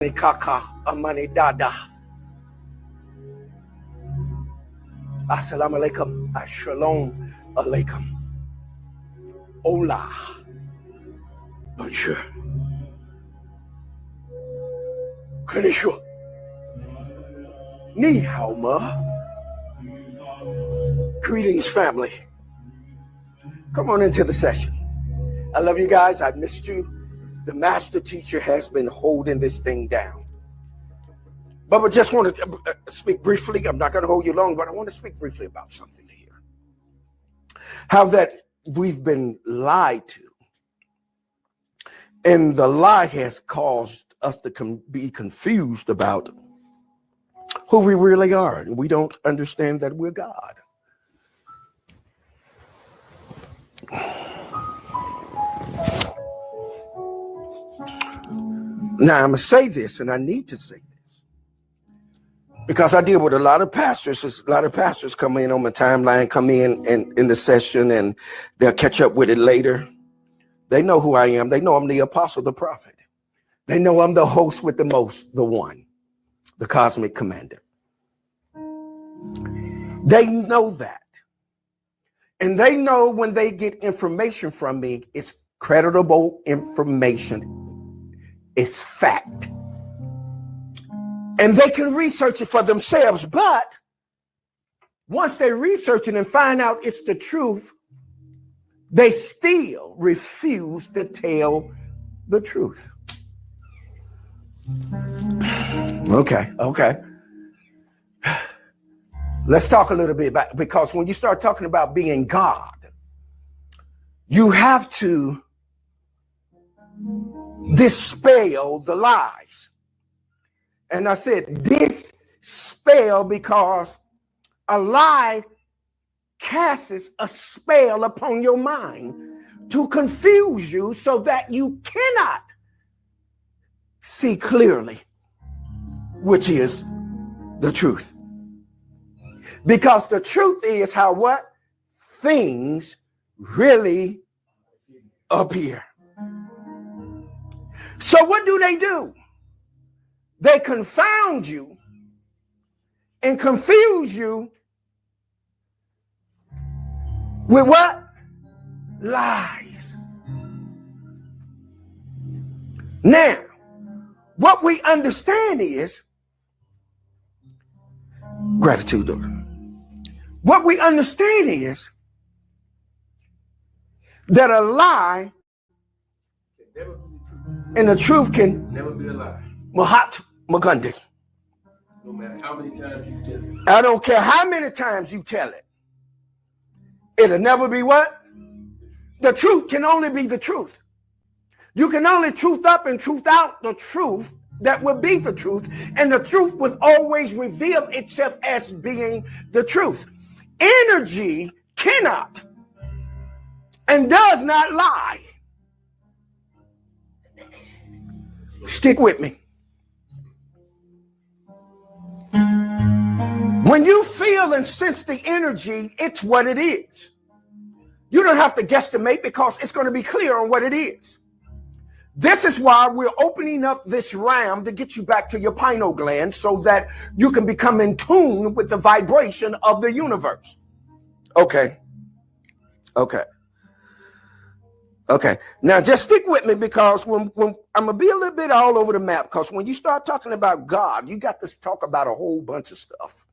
Kaka amani dada. Assalamu alaikum. Shalom alaikum. Hola. Bonjour. Konnichiwa. Ni hao ma. Greetings, family. Come on into the session. I love you guys. I missed you. The master teacher has been holding this thing down. But I just want to speak briefly. I'm not going to hold you long, but I want to speak briefly about something here. How that we've been lied to. And the lie has caused us to be confused about who we really are. And we don't understand that we're God. Now, I'm going to say this, and I need to say this, because I deal with a lot of pastors. A lot of pastors come in on my timeline, come in the session, and they'll catch up with it later. They know who I am. They know I'm the apostle, the prophet. They know I'm the host with the most, the one, the cosmic commander. They know that. And they know when they get information from me, it's creditable information. It's fact. And they can research it for themselves. But once they research it and find out it's the truth, they still refuse to tell the truth. Okay. Let's talk a little bit about, because when you start talking about being God, you have to dispel the lies. And I said dispel because a lie casts a spell upon your mind to confuse you so that you cannot see clearly, which is the truth. Because the truth is how what things really appear. So what do? They confound you and confuse you with what? Lies. Now, what we understand is gratitude, daughter. What we understand is that a lie and the truth can never be a lie. Mahatma Gandhi. No matter how many times you tell it. I don't care how many times you tell it. It'll never be what? The truth can only be the truth. You can only truth up and truth out the truth that will be the truth. And the truth will always reveal itself as being the truth. Energy cannot and does not lie. Stick with me. When you feel and sense the energy, it's what it is. You don't have to guesstimate because it's going to be clear on what it is. This is why we're opening up this realm to get you back to your pineal gland so that you can become in tune with the vibration of the universe. Okay. Now just stick with me because when I'm gonna be a little bit all over the map, because when you start talking about God, you got to talk about a whole bunch of stuff.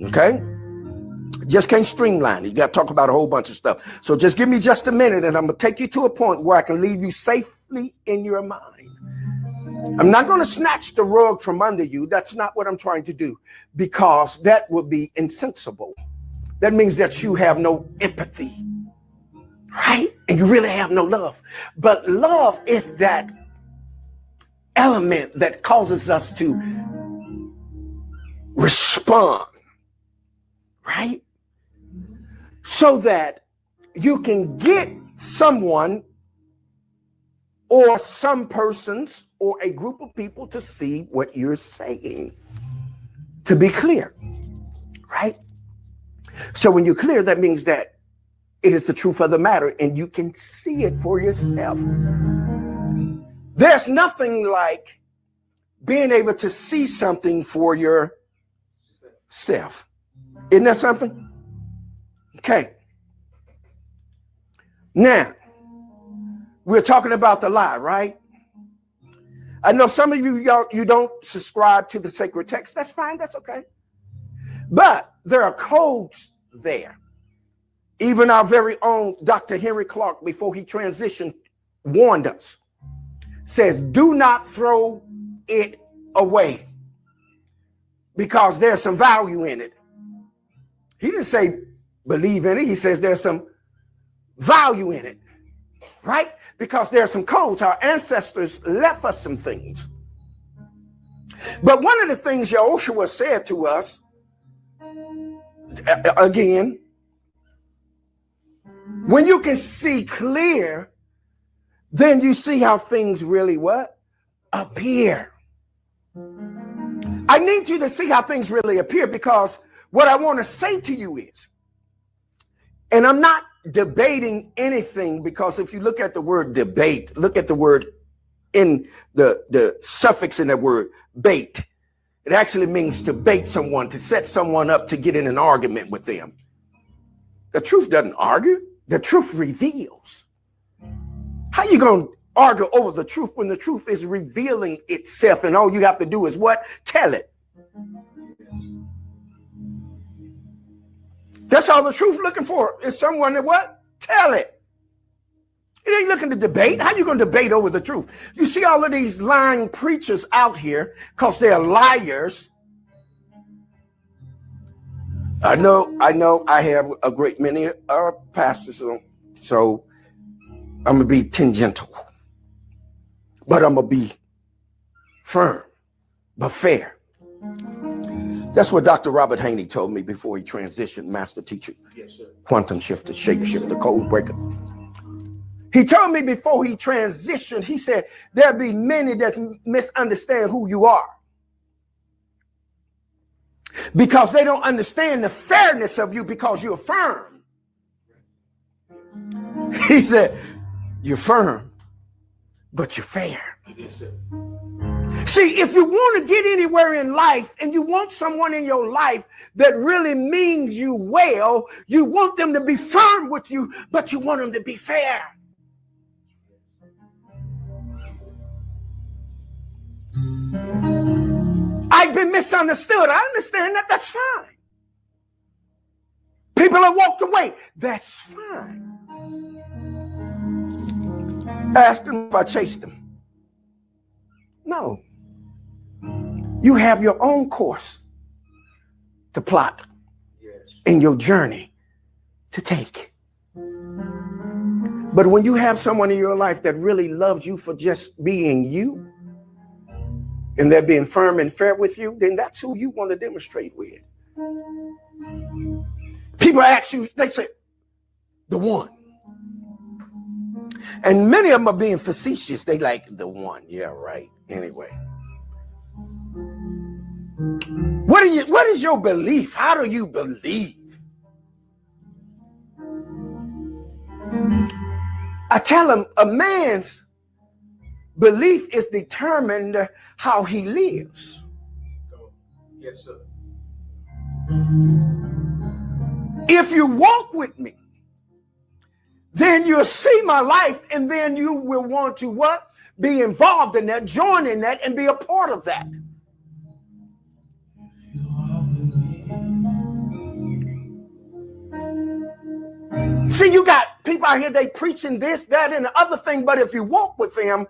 Okay? Just can't streamline it. You got to talk about a whole bunch of stuff. So just give me just a minute and I'm gonna take you to a point where I can leave you safely in your mind. I'm not going to snatch the rug from under you. That's not what I'm trying to do, because that would be insensible. That means that you have no empathy. Right? And you really have no love. But love is that element that causes us to respond. Right? So that you can get someone or some persons or a group of people to see what you're saying. To be clear. Right? So when you're clear, that means that it is the truth of the matter and you can see it for yourself. There's nothing like being able to see something for yourself. Isn't that something? Okay. Now, we're talking about the lie, right? I know some of you, you don't subscribe to the sacred text. That's fine. That's okay. But there are codes there. Even our very own Dr. Henry Clark, before he transitioned, warned us. Says, do not throw it away because there's some value in it. He didn't say believe in it. He says there's some value in it, right? Because there are some codes. Our ancestors left us some things. But one of the things Yahushua said to us, again, when you can see clear, then you see how things really what? Appear. I need you to see how things really appear, because what I want to say to you is, and I'm not debating anything, because if you look at the word debate, look at the word in the suffix in that word, bait. It actually means to bait someone, to set someone up to get in an argument with them. The truth doesn't argue. The truth reveals. How you going to argue over the truth when the truth is revealing itself and all you have to do is what? Tell it. That's all the truth looking for, is someone that what? Tell it. It ain't looking to debate. How you going to debate over the truth? You see all of these lying preachers out here because they're liars. I know I have a great many pastors, so I'm going to be tangential, but I'm going to be firm, but fair. That's what Dr. Robert Haney told me before he transitioned, master teacher, yes, sir. Quantum shifter, shapeshifter, code breaker. He told me before he transitioned, he said, there'll be many that misunderstand who you are, because they don't understand the fairness of you because you're firm. He said, you're firm, but you're fair. Yes, sir. See, if you want to get anywhere in life and you want someone in your life that really means you well, you want them to be firm with you, but you want them to be fair. I've been misunderstood. I understand that. That's fine. People have walked away. That's fine. Ask them if I chased them. No. You have your own course to plot, yes, in your journey to take. But when you have someone in your life that really loves you for just being you, and they're being firm and fair with you, then that's who you want to demonstrate with. People ask you, they say, the one. And many of them are being facetious. They like the one. Yeah, right. Anyway. What is your belief? How do you believe? I tell them a man's belief is determined how he lives. Yes, sir. If you walk with me, then you'll see my life, and then you will want to what? Be involved in that, join in that, and be a part of that. See, you got people out here, they preaching this, that, and the other thing, but if you walk with them,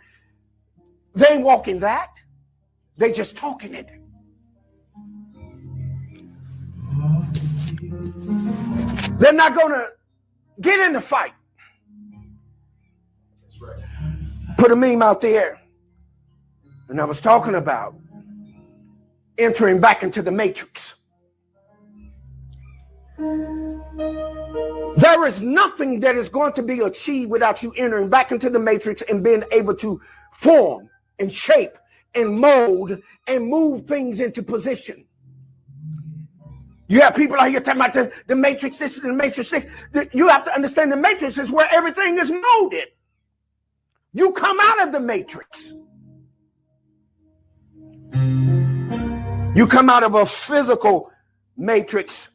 they ain't walking that. They just talking it. They're not going to get in the fight. That's right. Put a meme out there, and I was talking about entering back into the matrix. There is nothing that is going to be achieved without you entering back into the matrix and being able to form and shape and mold and move things into position. You have people out here talking about the matrix, this is the matrix. You have to understand the matrix is where everything is molded. You come out of the matrix. You come out of a physical matrix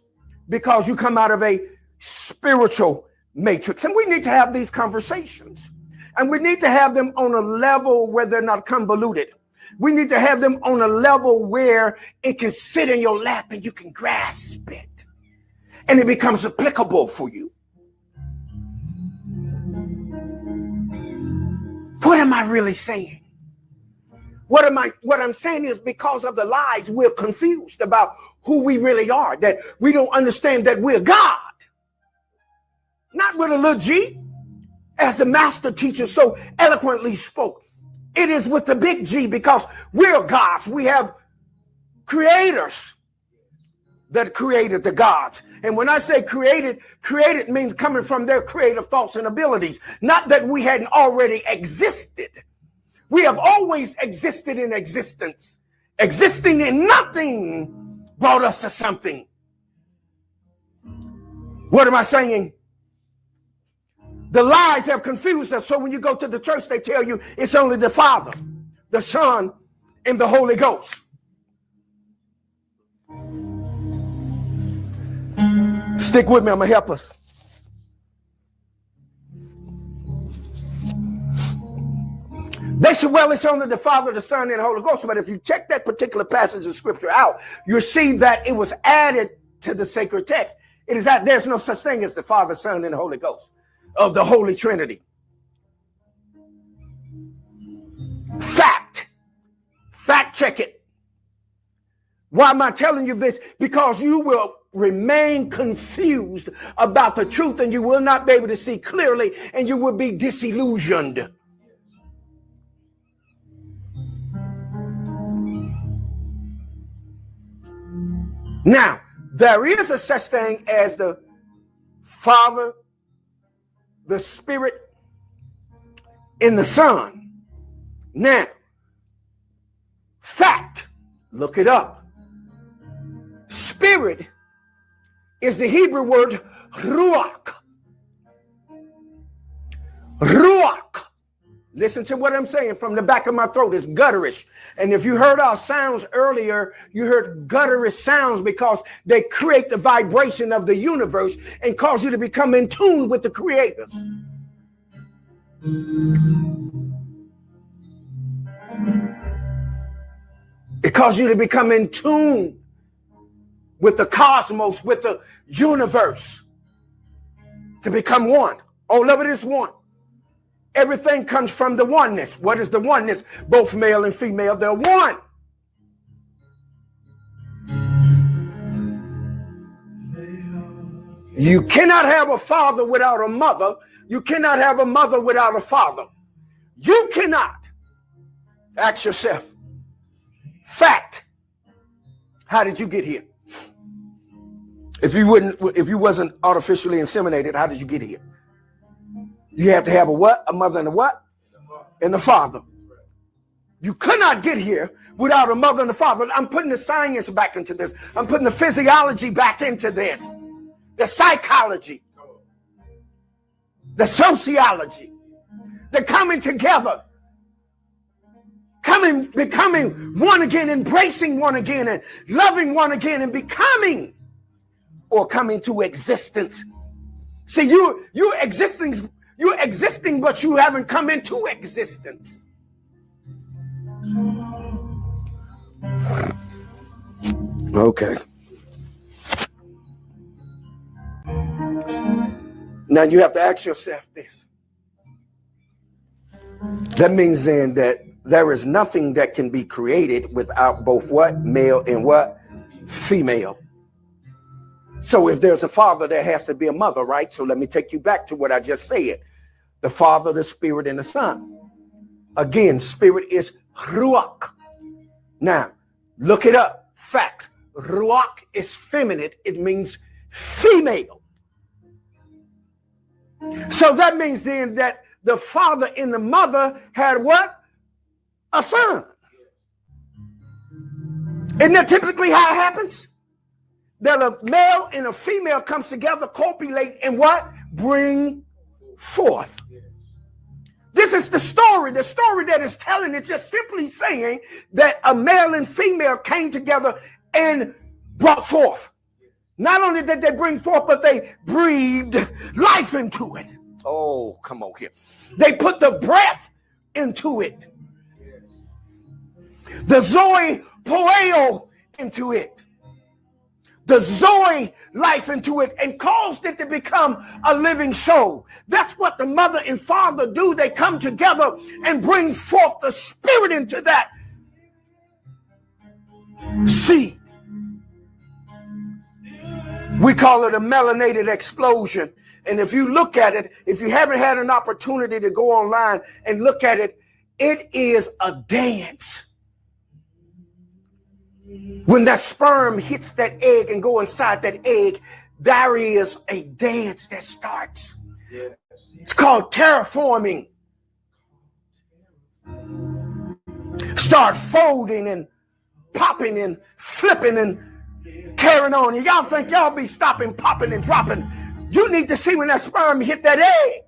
because you come out of a spiritual matrix. And we need to have these conversations. And we need to have them on a level where they're not convoluted. We need to have them on a level where it can sit in your lap and you can grasp it. And it becomes applicable for you. What am I really saying? What I'm saying is because of the lies, we're confused about who we really are, that we don't understand that we're God. Not with a little g, as the master teacher so eloquently spoke. It is with the big G because we're gods. We have creators that created the gods. And when I say created means coming from their creative thoughts and abilities. Not that we hadn't already existed. We have always existed in existence. Existing in nothing brought us to something. What am I saying? The lies have confused us. So when you go to the church, they tell you it's only the Father, the Son, and the Holy Ghost. Stick with me, I'm going to help us. They said, well, it's only the Father, the Son, and the Holy Ghost. But if you check that particular passage of scripture out, you'll see that it was added to the sacred text. It is that there's no such thing as the Father, Son, and the Holy Ghost of the Holy Trinity. Fact check it. Why am I telling you this? Because you will remain confused about the truth and you will not be able to see clearly and you will be disillusioned. Now, there is a such thing as the Father, the Spirit, and the Son. Now, fact, look it up. Spirit is the Hebrew word ruach. Ruach. Listen to what I'm saying from the back of my throat. It's gutterish. And if you heard our sounds earlier, you heard gutterish sounds because they create the vibration of the universe and cause you to become in tune with the creators. It causes you to become in tune with the cosmos, with the universe, to become one. All of it is one. Everything comes from the oneness. What is the oneness? Both male and female, they're one. You cannot have a father without a mother. You cannot have a mother without a father. You cannot. Ask yourself. Fact. How did you get here? If you wasn't artificially inseminated, how did you get here? You have to have a what? A mother and a what? And a father. You could not get here without a mother and a father. I'm putting the science back into this. I'm putting the physiology back into this. The psychology. The sociology. The coming together. Becoming one again, embracing one again, and loving one again, and becoming or coming to existence. See, you're existing, but you haven't come into existence. Okay. Now you have to ask yourself this. That means then that there is nothing that can be created without both what? Male and what? Female. So if there's a father, there has to be a mother, right? So let me take you back to what I just said. The Father, the Spirit, and the Son. Again, Spirit is ruach. Now, look it up. Fact. Ruach is feminine. It means female. So that means then that the father and the mother had what? A son. Isn't that typically how it happens? That a male and a female comes together, copulate, and what? Bring forth. This This is the story. The story that is telling is just simply saying that a male and female came together and brought forth. Not only did they bring forth, but they breathed life into it. Oh, come on here. They put the breath into it. The Zoe Poeo into it. The Zoe life into it, and caused it to become a living soul. That's what the mother and father do. They come together and bring forth the spirit into that seed. We call it a melanated explosion. And if you look at it, if you haven't had an opportunity to go online and look at it, it is a dance. When that sperm hits that egg and go inside that egg, there is a dance that starts. It's called terraforming. Start folding and popping and flipping and carrying on. Y'all think y'all be stopping, popping, and dropping. You need to see when that sperm hit that egg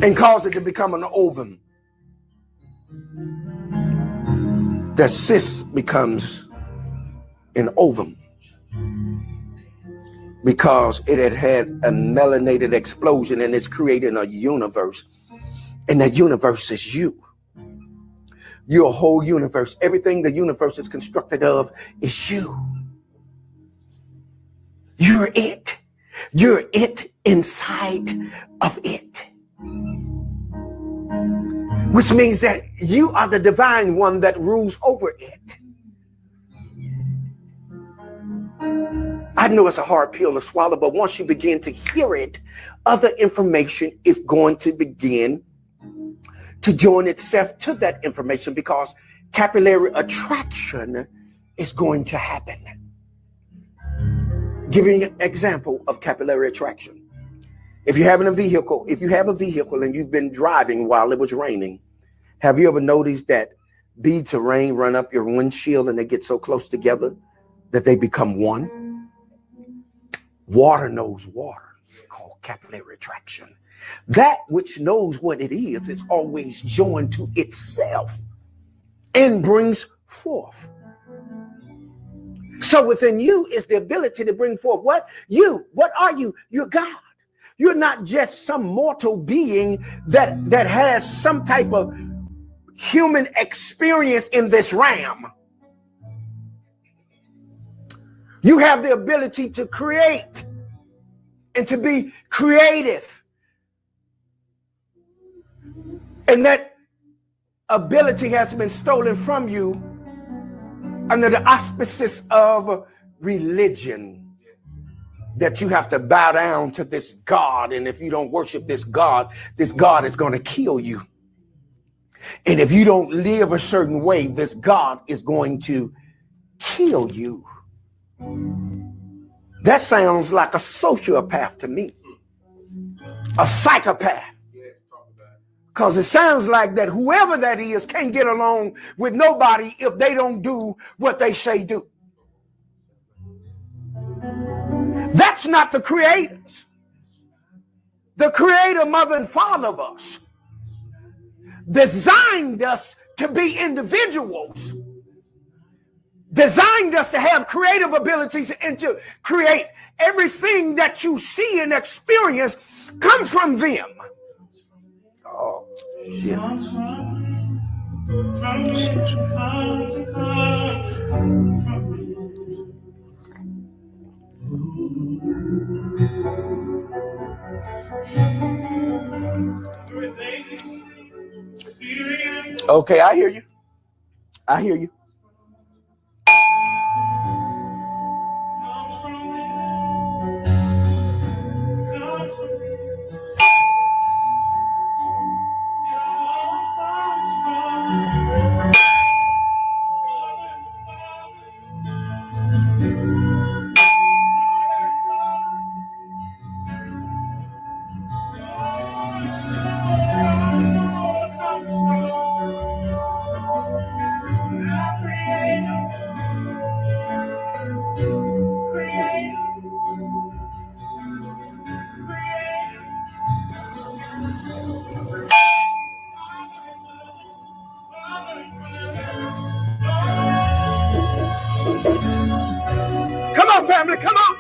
and cause it to become an ovum. That cyst becomes an ovum because it had had a melanated explosion, and it's creating a universe. And that universe is you. Your whole universe. Everything the universe is constructed of is you. You're it. You're it inside of it. Which means that you are the divine one that rules over it. I know it's a hard pill to swallow, but once you begin to hear it, other information is going to begin to join itself to that information, because capillary attraction is going to happen. Giving an example of capillary attraction. If you're having a vehicle, if you have a vehicle and you've been driving while it was raining, have you ever noticed that beads of rain run up your windshield and they get so close together that they become one? Water knows water. It's called capillary attraction. That which knows what it is always joined to itself and brings forth. So within you is the ability to bring forth what? You. What are you? You're God. You're not just some mortal being that has some type of human experience in this realm. You have the ability to create and to be creative. And that ability has been stolen from you under the auspices of religion. That you have to bow down to this God. And if you don't worship this God is going to kill you. And if you don't live a certain way, this God is going to kill you. That sounds like a sociopath to me. A psychopath. Because it sounds like that whoever that is can't get along with nobody if they don't do what they say do. That's not the creators. The creator, mother, and father of us designed us to be individuals, designed us to have creative abilities and to create. Everything that you see and experience comes from them. Oh, shit. Okay, I hear you. I hear you. Come on, family, come on.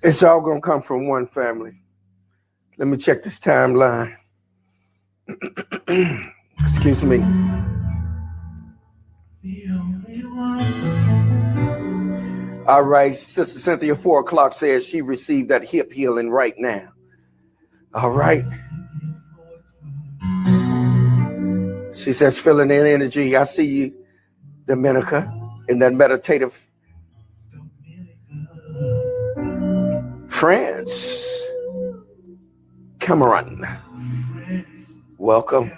It's all going to come from one family. Let me check this timeline. Excuse me. All right, Sister Cynthia, 4 o'clock says she received that hip healing right now. All right. She says, feeling in energy. I see you, Dominica, in that meditative France. Cameron. Welcome.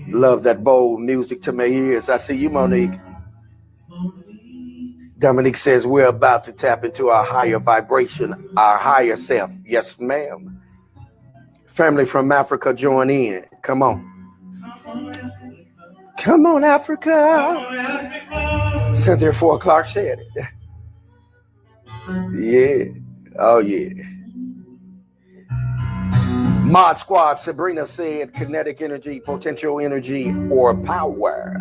Love that bold music to my ears. I see you, Monique. Dominique says we're about to tap into our higher vibration, our higher self. Yes, ma'am. Family from Africa, join in. Come on. Come on, Africa. Cynthia, 4 o'clock said it. Yeah. Oh, yeah. Mod Squad, Sabrina said kinetic energy, potential energy, or power.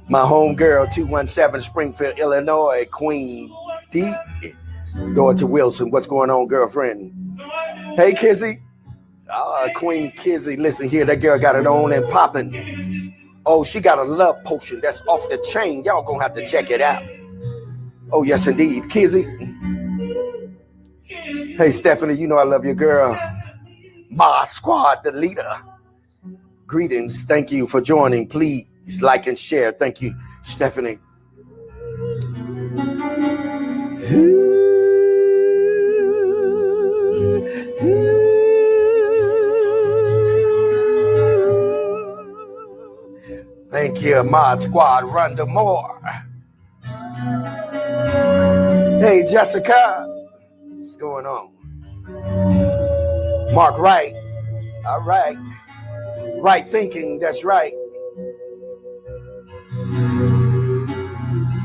My homegirl, 217 Springfield, Illinois, Queen D. Dorothy Wilson, what's going on, girlfriend? Hey, Kizzy. Queen Kizzy, listen here, that girl got it on and popping. Oh, she got a love potion that's off the chain. Y'all gonna have to check it out. Oh, yes, indeed. Kizzy. Hey, Stephanie, you know I love your girl. Mod Squad, the leader. Greetings. Thank you for joining. Please like and share. Thank you, Stephanie. Thank you, Mod Squad. Rhonda Moore. Hey, Jessica. What's going on? Mark Wright. All right. Right thinking. That's right.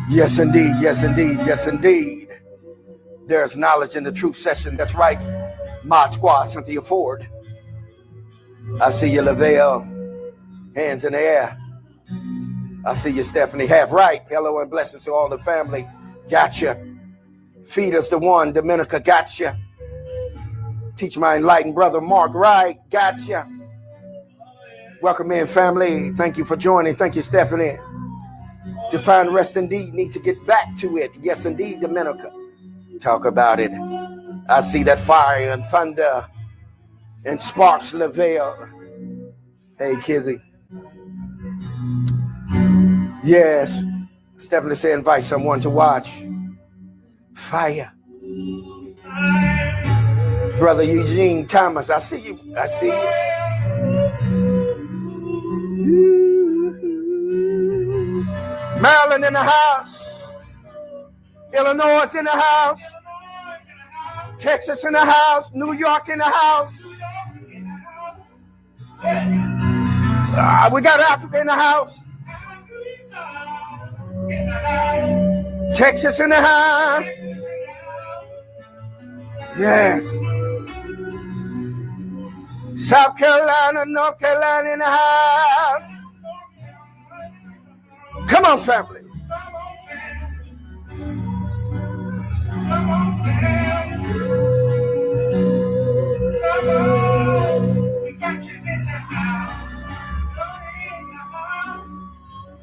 Yes, indeed. Yes, indeed. Yes, indeed. There's knowledge in the truth session. That's right. Mod Squad, Cynthia Ford. I see you, Lavelle. Hands in the air. I see you, Stephanie. Half right. Hello and blessings to all the family. Gotcha. Feed us the one. Dominica, gotcha. Teach my enlightened brother, Mark Wright. Gotcha. Welcome in, family. Thank you for joining. Thank you, Stephanie. To find rest indeed, need to get back to it. Yes, indeed, Dominica. Talk about it. I see that fire and thunder and sparks, Lavelle. Hey, Kizzy. Yes. Stephanie said invite someone to watch. Fire. Brother Eugene Thomas, I see you. I see you. Marilyn in the house. Illinois in the house. Texas in the house. New York in the house. We got Africa in the house. Texas in the house. Yes. South Carolina, North Carolina in the house. Come on, family.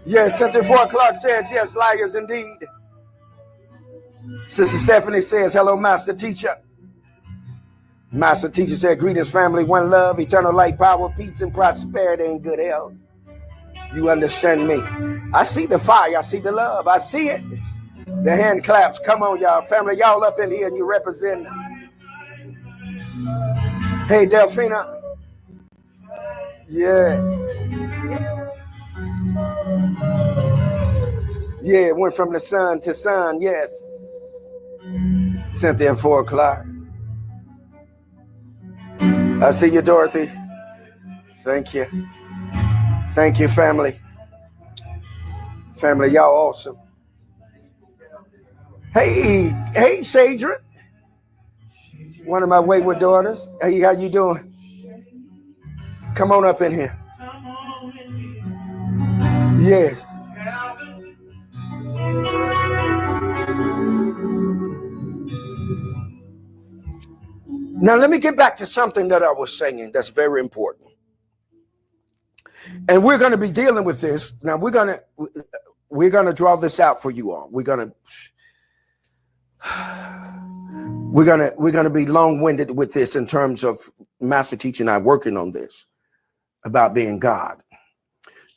Yes, Cynthia 4 o'clock says, yes, liars indeed. Sister Stephanie says, hello, Master Teacher. Master Teacher said, greetings, family, one love, eternal light, power, peace, and prosperity, and good health. You understand me? I see the fire. I see the love. I see it. The hand claps. Come on, y'all. Family, y'all up in here and you represent. Hey, Delphina. Yeah. Yeah, it went from the sun to sun. Yes. Cynthia 4 o'clock. I see you, Dorothy. Thank you. Thank you, family. Family, y'all awesome. Hey, Shadra. One of my wayward daughters. Hey, how you doing? Come on up in here. Yes. Now, let me get back to something that I was saying that's very important. And we're going to be dealing with this. Now, we're going to draw this out for you all. We're going to be long-winded with this in terms of Master Teacher and I working on this about being God,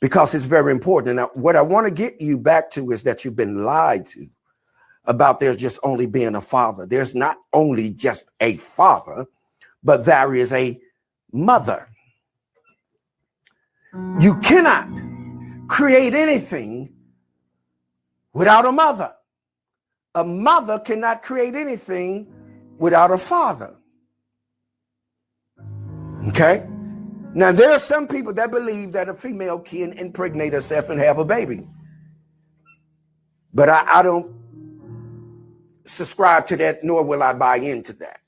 because it's very important. Now, what I want to get you back to is that you've been lied to about there's just only being a father. There's not only just a father, but there is a mother. You cannot create anything without a mother. A mother cannot create anything without a father. Okay? Now, there are some people that believe that a female can impregnate herself and have a baby. But I don't subscribe to that, nor will I buy into that.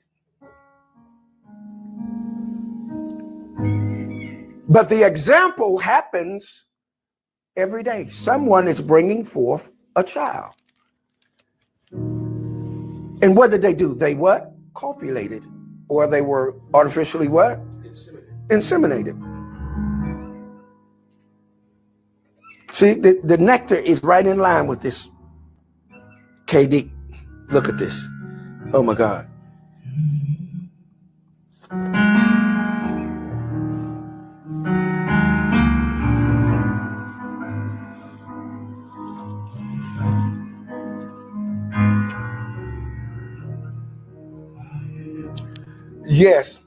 But the example happens every day. Someone is bringing forth a child. And what did they do? They what? Copulated. Or they were artificially what? Inseminated. See, the nectar is right in line with this. KD, look at this. Oh my God. Yes.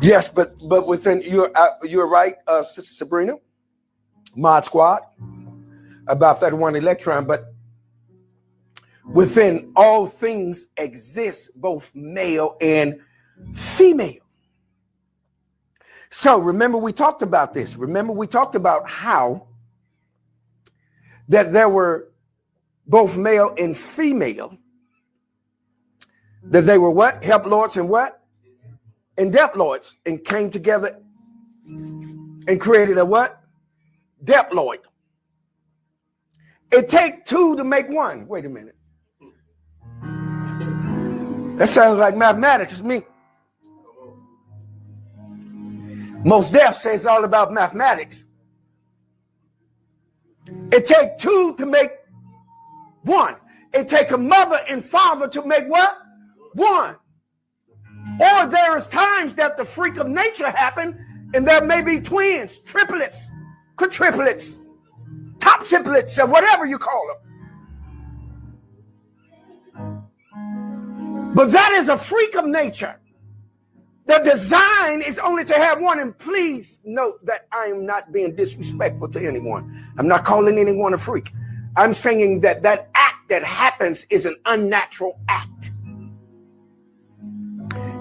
Yes, but within you're right, Sister Sabrina, Mod Squad, about that one electron. But within all things exists both male and female. So remember, we talked about this. Remember, we talked about how that there were both male and female. That they were what? Help lords and what? And depth lords, and came together and created a what? Deploid. It takes two to make one. Wait a minute. That sounds like mathematics to me. Most Def says it's all about mathematics. It takes two to make one. It takes a mother and father to make what? One. Or there's times that the freak of nature happen, and there may be twins, triplets, quadruplets, toptuplets, or whatever you call them. But that is a freak of nature. The design is only to have one. And please note that I am not being disrespectful to anyone. I'm not calling anyone a freak. I'm saying that that act that happens is an unnatural act.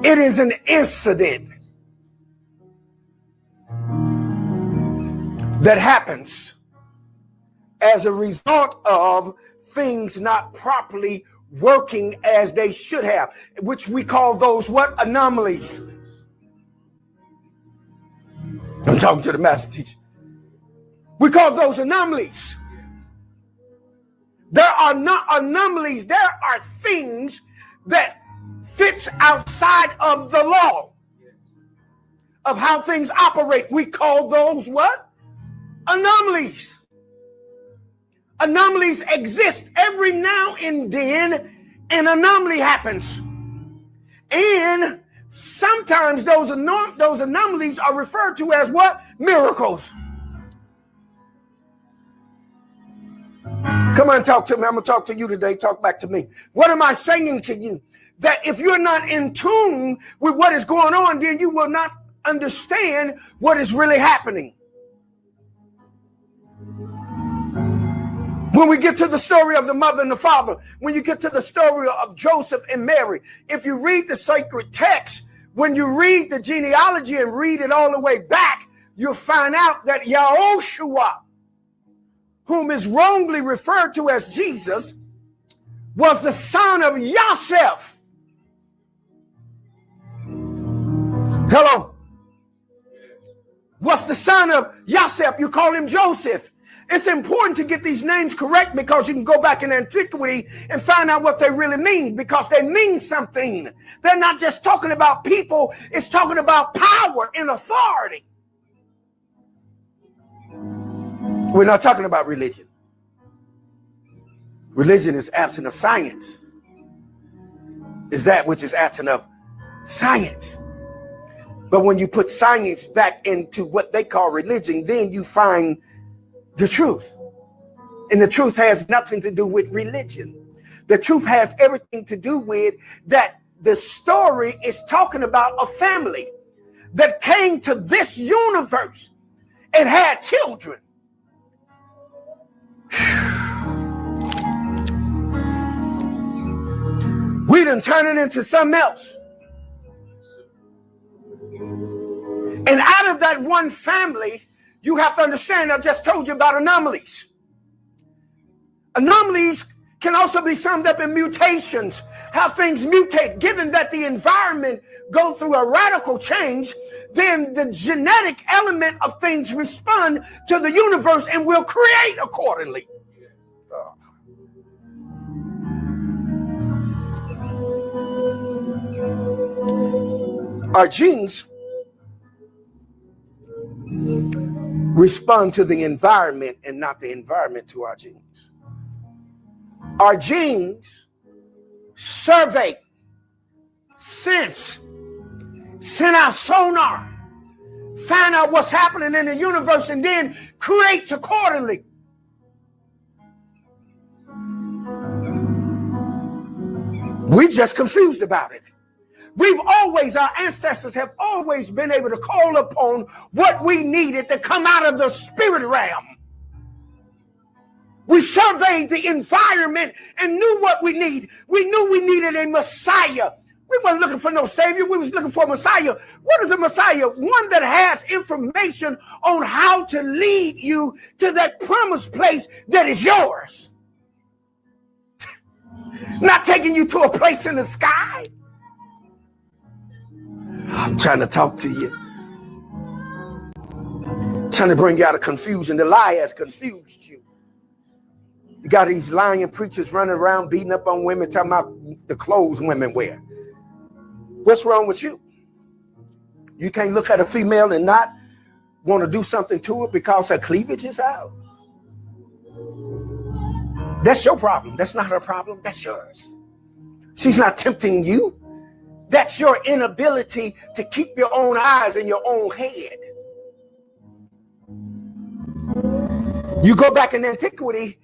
It is an incident that happens as a result of things not properly working as they should have, which we call those what? Anomalies. I'm talking to the master teacher. We call those anomalies. There are not anomalies. There are things that fits outside of the law of how things operate. We call those what? Anomalies. Anomalies exist every now and then. An anomaly happens. And sometimes those anomalies are referred to as what? Miracles. Come on, talk to me. I'm going to talk to you today. Talk back to me. What am I saying to you? That if you're not in tune with what is going on, then you will not understand what is really happening. When we get to the story of the mother and the father, when you get to the story of Joseph and Mary, if you read the sacred text, when you read the genealogy and read it all the way back, you'll find out that Yahushua, whom is wrongly referred to as Jesus, was the son of Yosef. Hello? Was the son of Yosef. You call him Joseph. It's important to get these names correct because you can go back in antiquity and find out what they really mean, because they mean something. They're not just talking about people. It's talking about power and authority. We're not talking about religion. Religion is absent of science. Is that which is absent of science. But when you put science back into what they call religion, then you find the truth. And the truth has nothing to do with religion. The truth has everything to do with that the story is talking about a family that came to this universe and had children. We done turn it into something else. And out of that one family, you have to understand, I just told you about anomalies. Anomalies can also be summed up in mutations, how things mutate. Given that the environment goes through a radical change, then the genetic element of things respond to the universe and will create accordingly. Our genes respond to the environment and not the environment to our genes. Our genes survey, sense, send out sonar, find out what's happening in the universe, and then creates accordingly. We're just confused about it. Our ancestors have always been able to call upon what we needed to come out of the spirit realm. We surveyed the environment and knew what we need. We knew we needed a Messiah. We weren't looking for no savior. We was looking for a Messiah. What is a Messiah? One that has information on how to lead you to that promised place that is yours. Not taking you to a place in the sky. I'm trying to talk to you. Trying to bring you out of confusion. The lie has confused you. You got these lying preachers running around beating up on women, talking about the clothes women wear. What's wrong with you? You can't look at a female and not want to do something to her because her cleavage is out. That's your problem. That's not her problem. That's yours. She's not tempting you. That's your inability to keep your own eyes in your own head. You go back in antiquity,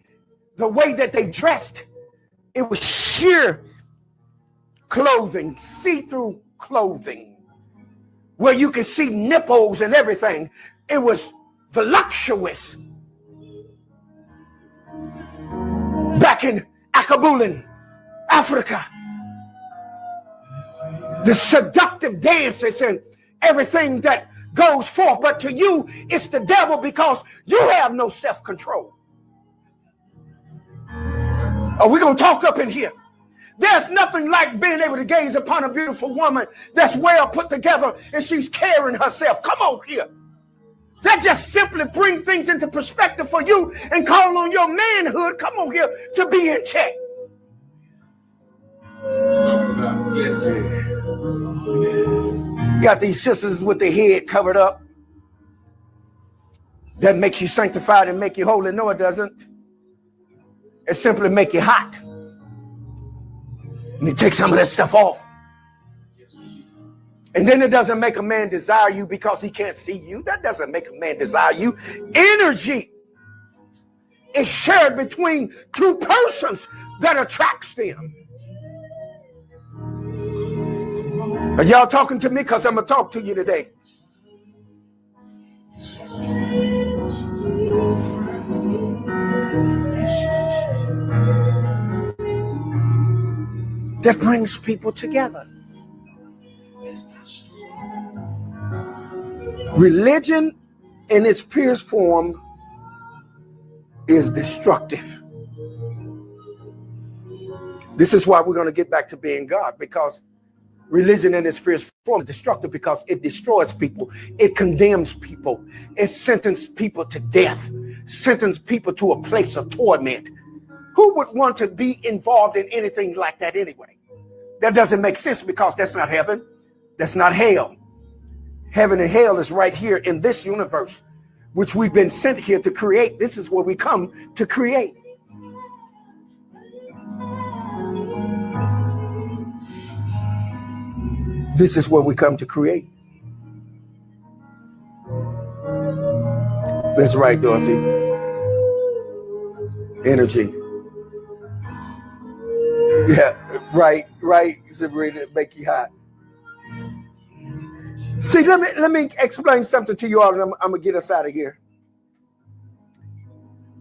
the way that they dressed, it was sheer clothing, see-through clothing, where you could see nipples and everything. It was voluptuous. back in Akabulin, Africa. The seductive dances and everything that goes forth. But to you, it's the devil because you have no self-control. Are we going to talk up in here? There's nothing like being able to gaze upon a beautiful woman that's well put together and she's carrying herself. Come on here. That just simply bring things into perspective for you and call on your manhood, come on here, to be in check. Yes. You got these sisters with their head covered up. That makes you sanctified and make you holy. No, it doesn't. It simply make you hot. And you take some of that stuff off. And then it doesn't make a man desire you because he can't see you. That doesn't make a man desire you. Energy is shared between two persons that attracts them. Are y'all talking to me? Because I'm going to talk to you today. That brings people together. Religion in its purest form is destructive. This is why we're going to get back to being God, because religion in its purest form is destructive because it destroys people. It condemns people. It sentences people to death, sentences people to a place of torment. Who would want to be involved in anything like that anyway? That doesn't make sense because that's not heaven. That's not hell. Heaven and hell is right here in this universe, which we've been sent here to create. This is where we come to create. This is where we come to create. That's right, Dorothy. Energy. Yeah, right, Sabrina, make you hot. See, let me explain something to you all, and I'm gonna get us out of here.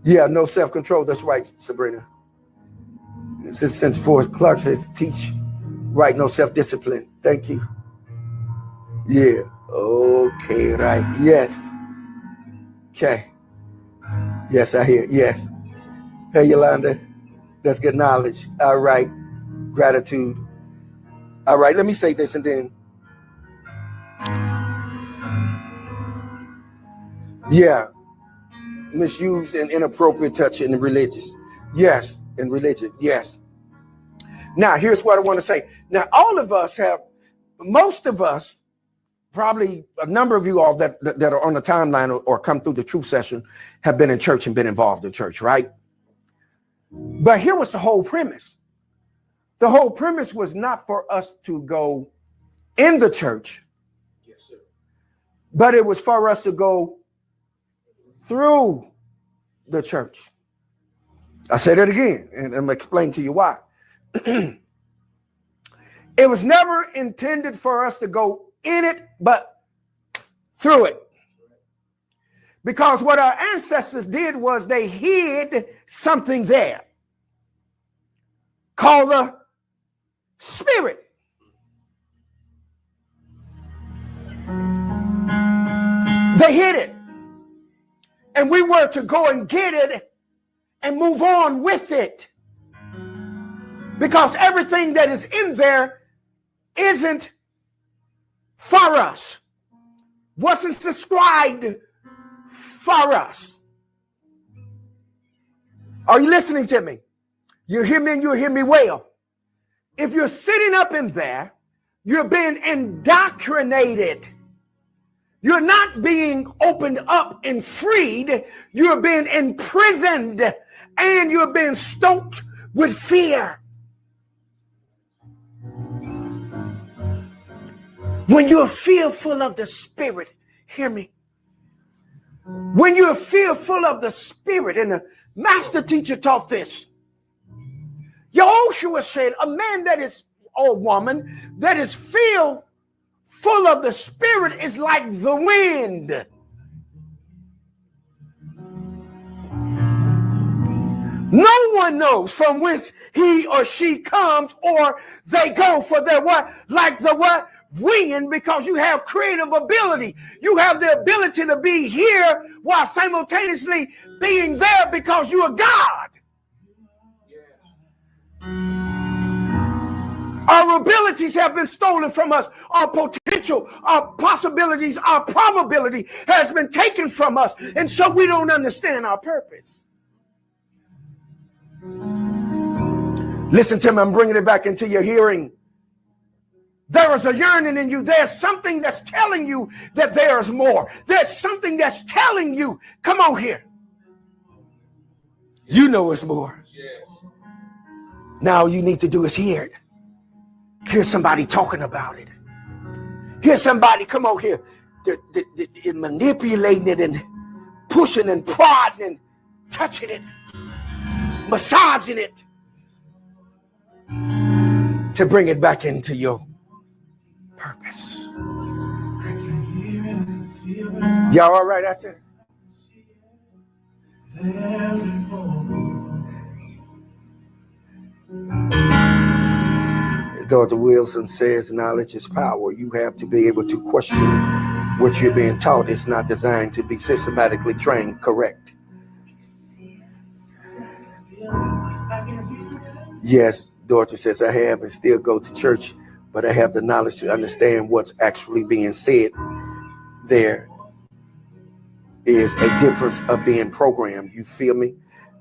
Yeah, no self-control. That's right, Sabrina. Since Forrest Clark says teach right, no self-discipline. Thank you. Yeah. Okay, right. Yes. Okay. Yes, I hear. Yes. Hey, Yolanda. That's good knowledge. All right. Gratitude. All right. Let me say this and then. Yeah. Misused and inappropriate touch in the religious. Yes. In religion. Yes. Now, here's what I want to say. Now, all of us have, most of us, probably a number of you all that are on the timeline or come through the truth session have been in church and been involved in church, right? But here was the whole premise. The whole premise was not for us to go in the church, Yes, sir. but it was for us to go through the church. I say that again, and I'm going to explain to you why. It was never intended for us to go in it, but through it. Because what our ancestors did was they hid something there called the spirit. They hid it. And we were to go and get it and move on with it. Because everything that is in there isn't for us, wasn't subscribed for us. Are you listening to me? You hear me and you hear me well. If you're sitting up in there, you're being indoctrinated. You're not being opened up and freed. You're being imprisoned and you're being stoked with fear. When you're fearful of the spirit, hear me. When you're fearful of the spirit, and the master teacher taught this, Yahushua said, a man that is, or woman, that is filled full of the spirit is like the wind. No one knows from whence he or she comes or they go, for their what? Like the what? Wind, because you have creative ability. You have the ability to be here while simultaneously being there because you are God. Our abilities have been stolen from us. Our potential, our possibilities, our probability has been taken from us. And so we don't understand our purpose. Listen to me, I'm bringing it back into your hearing. There is a yearning in you. There's something that's telling you that there's more. There's something that's telling you, come on here. You know it's more. Now all you need to do is hear it. Hear somebody talking about it. Hear somebody, come on here, manipulating it and pushing and prodding and touching it, massaging it to bring it back into your purpose. Y'all all right out there? Dr. Wilson says knowledge is power. You have to be able to question what you're being taught. It's not designed to be systematically trained. Correct. Yes, Dorothy says, I have and still go to church, but I have the knowledge to understand what's actually being said. There is a difference of being programmed. You feel me?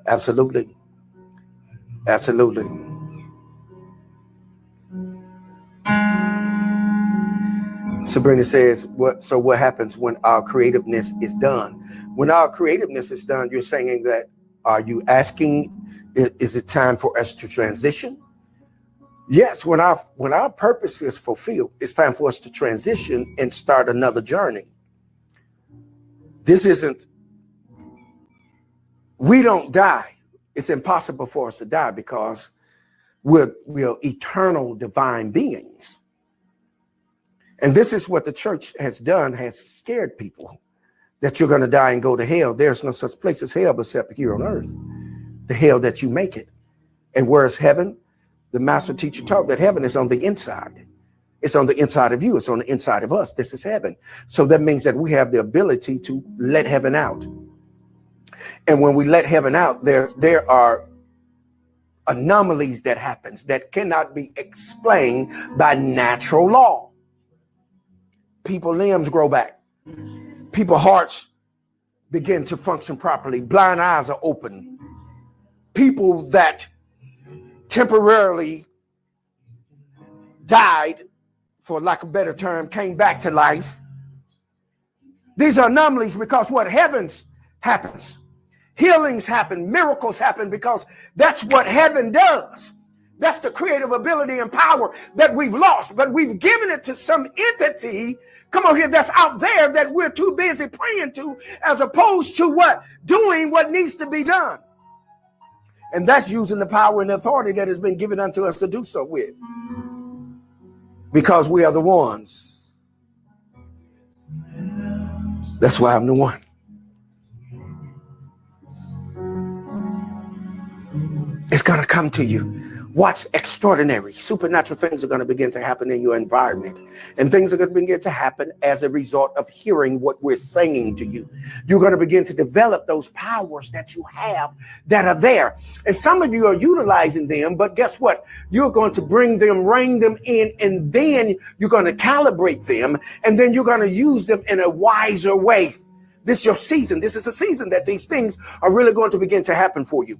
Absolutely. Absolutely. Sabrina says, what happens when our creativeness is done? When our creativeness is done, you're saying that, are you asking, is it time for us to transition? Yes, when our purpose is fulfilled, it's time for us to transition and start another journey. We don't die. It's impossible for us to die because we're eternal divine beings. And this is what the church has done, has scared people, that you're going to die and go to hell. There's no such place as hell except here on earth, the hell that you make it. And where's heaven? The master teacher taught that heaven is on the inside. It's on the inside of you. It's on the inside of us. This is heaven. So that means that we have the ability to let heaven out. And when we let heaven out, there are anomalies that happens that cannot be explained by natural law. People limbs grow back. People hearts begin to function properly. Blind eyes are open. People that temporarily died, for lack of a better term, came back to life. These are anomalies because what happens. Healings happen, miracles happen, because that's what heaven does. That's the creative ability and power that we've lost, but we've given it to some entity, come on here, that's out there that we're too busy praying to, as opposed to what? Doing what needs to be done. And that's using the power and authority that has been given unto us to do so with. Because we are the ones. That's why I'm the one. It's going to come to you. Watch, extraordinary, supernatural things are going to begin to happen in your environment. And things are going to begin to happen as a result of hearing what we're saying to you. You're going to begin to develop those powers that you have that are there. And some of you are utilizing them, but guess what? You're going to bring them, rein them in, and then you're going to calibrate them, and then you're going to use them in a wiser way. This is your season. This is a season that these things are really going to begin to happen for you.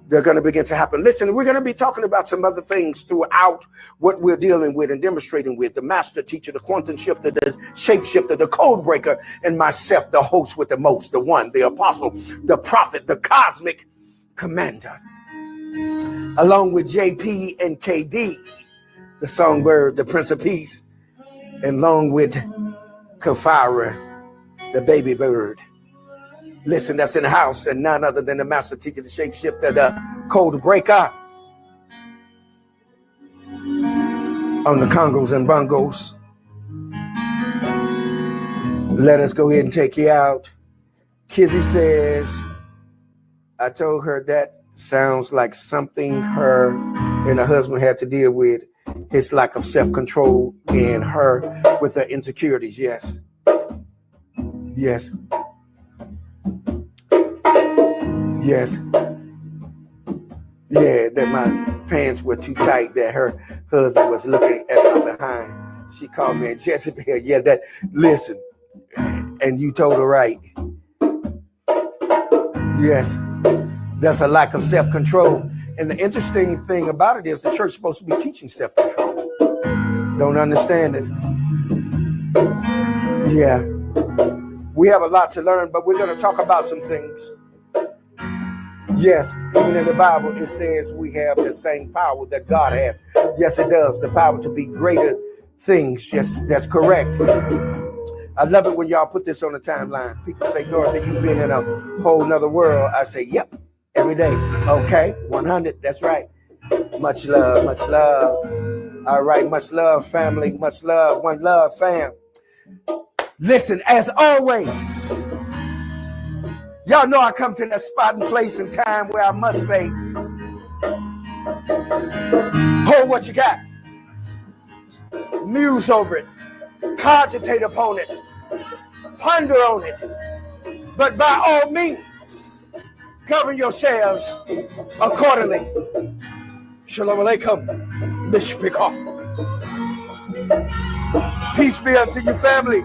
They're going to begin to happen. Listen, we're going to be talking about some other things throughout what we're dealing with and demonstrating with. The master teacher, the quantum shifter, the shapeshifter, the code breaker, and myself, the host with the most, the one, the apostle, the prophet, the cosmic commander. Along with JP and KD, the songbird, the prince of peace, and along with Kafira, the baby bird. Listen, that's in the house, and none other than the master teacher, the shapeshifter, the code breaker. On the congos and bongos. Let us go ahead and take you out. Kizzy says, I told her that Sounds like something her and her husband had to deal with. His lack of self-control and her with her insecurities. Yes. Yes. Yes. Yeah, that my pants were too tight, that her husband was looking at her behind. She called me a Jezebel. Yeah, that, listen, and you told her right. Yes, that's a lack of self-control. And the interesting thing about it is the church is supposed to be teaching self-control. Don't understand it. Yeah, we have a lot to learn, but we're going to talk about some things. Yes, even in the Bible, it says we have the same power that God has. Yes, it does. The power to be greater things. Yes, that's correct. I love it when y'all put this on the timeline. People say, Dorothy, you've been in a whole nother world. I say, yep, every day. Okay, 100. That's right. Much love, much love. All right, much love, family. Much love, one love, fam. Listen, as always, y'all know I come to that spot and place and time where I must say, hold what you got. Muse over it. Cogitate upon it. Ponder on it. But by all means, govern yourselves accordingly. Shalom Aleichem. Mishpikah. Peace be unto you, family.